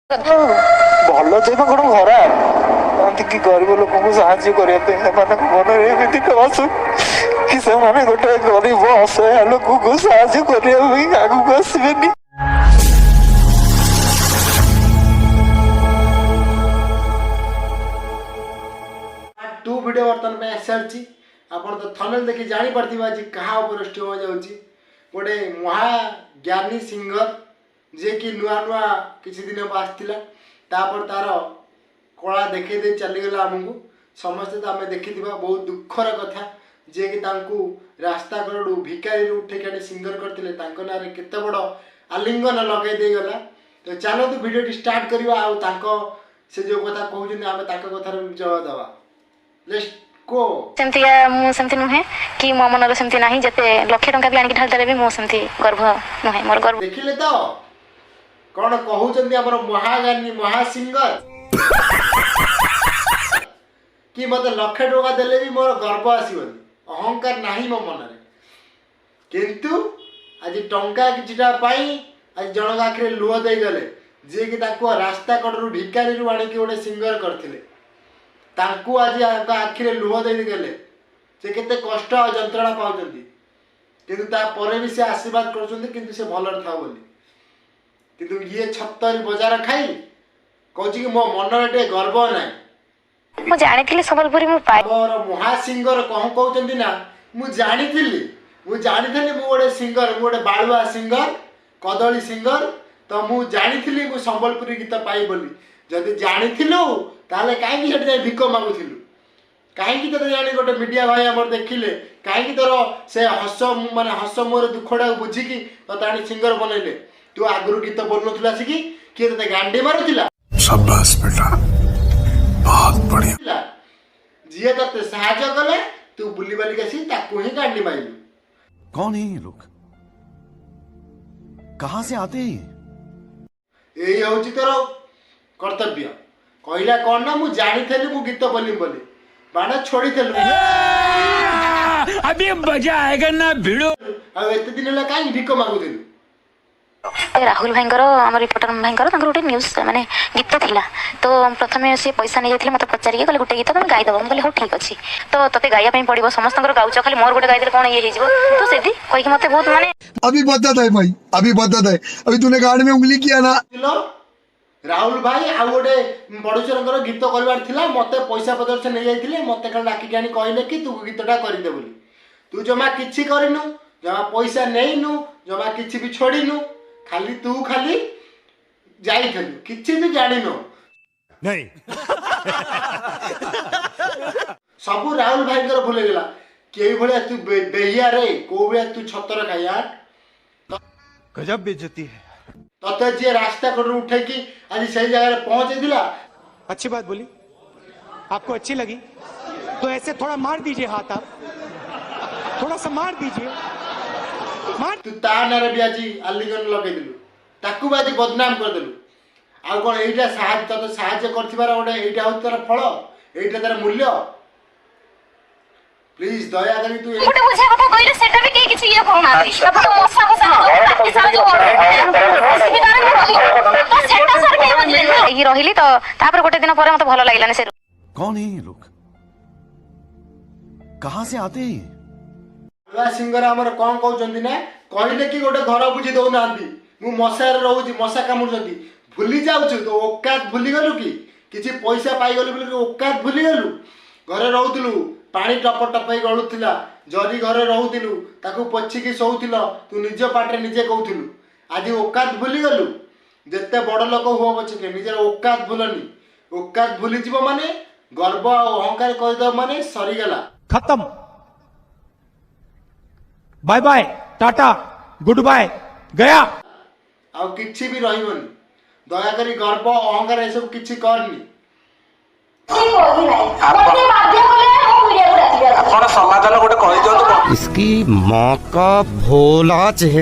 ଭଲ ଯେ କଣ ଖରାପ କହନ୍ତି କି ଗରିବ ଲୋକଙ୍କୁ ସାହାଯ୍ୟ କରିବା ପାଇଁ ସେମାନଙ୍କ ମନରେ ଏମିତି ଆସୁ କି ସେମାନେ ଗୋଟେ ଗରିବ ଅସହାୟ ଲୋକଙ୍କୁ ସାହାଯ୍ୟ କରିବା ପାଇଁ ଆଗକୁ ଆସିବେନି। टू वीडियो बर्तन में आसी आपण तो थंबनेल देखि जानी पड़थिबा जे कहा ऊपर स्टोरी हो जाउची गोटे महाज्ञानी सिंगर जे कि नुआ नुआ किछि दिन आसथिला तापर तार कला देखै दे चली गला हमकु समस्त तो आमे देखिथिबा बहुत दुखर कथा जे कि तांकू रास्ता कड़ू भिकारी उठे के सिंगर करथिले तांको नारे केते बड़ आलिंगन लगे दे गला। तो चलो तो वीडियो स्टार्ट करबा आ तांको से जो कथा कहउछन आमे तांको कथा जवाब दवा। लेट्स को सेमती नुहे कि मो मनर सेमती नाही जते लक्ष टंका भी आनिक ढालतारे भी मो सेमती गर्व नुहे मोर गर्व देखिले तो कोन कहउछन हमर महागानी महासिंगर कि मते लक्ष टंका देले भी मोर गर्व आसीबनी अहंकार नाही मो मनरे किंतु आज टंका किछटा पाई आज जनक आखिरे लुह दे गले जे कि ताको रास्ता कड़रू भिकारी रु आनिक ओडे सिंगर करथिले तांकू आज आखिरे लुह दे गले से केते कष्ट और जंत्रणा पाउछंती किंतु ता परे भी से आशीर्वाद करछंती किंतु से भलर था बोली किंतु ये छत्तरी बजार खाई कहछि कि मो मनर टे गर्व नाही मु जानिथिले सबलपुरी मु पाइ और महासिंगर कहउछंती ना मु जानिथिली मु गोटे सिंगर मु गोटे बाळुआ सिंगर कदली सिंगर तो मु जानिथिली मु संबलपुरी गीत पाई बोली जदि जानिथिलु ताले काहे कि सेठ भिक मागुथिलु काहे कि तो जानि गोटे मीडिया भाई हमर देखिले काहे कि तोर से हस माने हस मोर दुखडा बुझी कि तो ताणी सिंगर बनैले तू आगरु गीत बोलनथुला सिकी कि ते गांडी मारुथिला शाबाश बेटा बहुत बढ़िया जिए तते सहायता कले तू बुली बाली कसी ताकू ही गांडी माइलु। कौन है ये लोग कहां से आते हैं एई होची तोर कर्तव्य कहला कौन ना मु जानी थेली मु गीत बोली बोली बाणा छोड़ी थेलु अभी मजा आएगा ना भिड़ो आ एते दिन ला काई भिक मागु देलु राहुल भाईंकर आम रिपोर्टर भाईंकर गोटे न्यूज माने गीत थिला तो प्रथमे से पैसा नहीं जाइथिले मते पचारि के गोटे गीत तुम गाई दबो बोले हो ठीक अछि तो तते गाया पई पड़िबो समस्तंकर गाउछ खाली मोर गोटे गाई दे कोन ये हिजबो तो सेदी कहि के मते बहुत माने अभी बता दे भाई अभी बता दे अभी तूने गाड़ी में उंगली किया ना राहुल भाई आ गोटे बड़ुचरंकर गीत करबार थिला मते पैसा पदर से नहीं जाइथिले मते खाली डाकी गानी कहले कि तू गीतटा करि दे बोली तू जमा किछि करिनु जमा पैसा नेइनु जमा किछि भी छोड़िनु खाली तू खाली जाइथलु किछि तू जानिनो नहीं सब राहुल भाईंकर भूल गेला केई भलिया तू बेहिया रे को भलिया तू छतर खाया गजब बेइज्जती है तते जे रास्ता कर उठे कि आज सही जगह पहुंचे दिला अच्छी बात बोली आपको अच्छी लगी तो ऐसे थोड़ा मार दीजिए हाथ आप थोड़ा सा मार दीजिए मार तू ता नारे भी आज आलिंगन लगे दिलु ताकू बाजी बदनाम कर देलु आ कोन एइटा साहाय्य करथिबार ओडे एइटा हो तार फल एइटा तार मूल्य प्लीज दया करी तू गोटे बुझा कथा कइले सेटा भी के किछि ये कहना अपन तो मसा मसा ताकि सारा जो असुविधा रे तो सेटा सर के ही रहिली तो तापर गोटे दिन परे मते भलो लागिलानी से कौन है ये लोग कहां से आते हैं सिंगर हमर कोन कहउचंदी ना कहले कि गोटे घर बुझी दउ नांदी मु मसार रहउची मसा कामुचंदी भूली जाउछु तो औकात भूली गलु कि किछि पैसा पाई गलु बोली औकात भूली गलु घरे रहउतलु पानी टप टप गलुथिला जरी घरे रहउतिलु ताकू पछी की सोउतिलो तू निज पाटे निजे कहउतिलु आज औकात भूली गलु जत्ते बड़ लोक हो बचके निजर औकात भूलनी औकात भूली जीवो माने गर्व अहंकार कहि द माने सरी गेला खत्म bye bye tata goodbye गया आ किछि भी रहिबनी दया करी गर्व अहंकार ए सब किछि करनी समाधान गोटे कहि दियौ इसकी माँ का भोला चेहरा